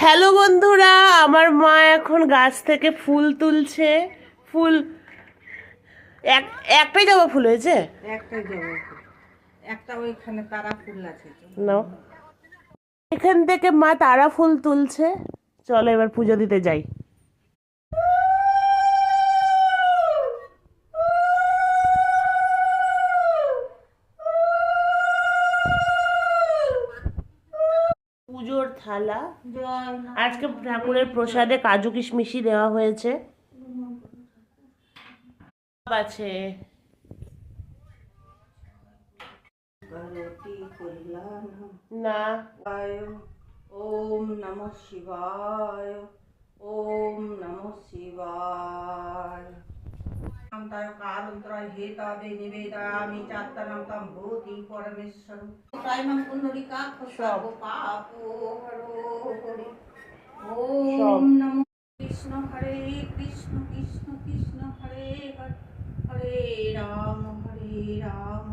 Hello বন্ধুরা, আমার মা এখন গাছ থেকে ফুল তুলছে। ফুল একটাই জবা ফুল হয়েছে, একটাই জবা ফুল, একটা ওইখানে তারা ফুল আছে। নাও। এখান থেকে মা তারা ফুল তুলছে। চলো এবার পুজো দিতে যাই। পুজোর থালা, আজকে ঠাকুরের প্রসাদে কাজু কিশমিশি দেওয়া হয়েছে। আছে না, ওম নমঃ শিবায়, ওম নমঃ শিবায়। কারন্ত্রয় হেতাবে নিবেদয়ামি চাত্তনম তম ভূতি পরমেশ্বর প্রায়মং পুণ্ডরিকাক্ষ সর্ব পাপো হরো হরি। ওম নমঃ কৃষ্ণ হরে কৃষ্ণ কৃষ্ণ কৃষ্ণ হরে হরে, হরে রাম রাম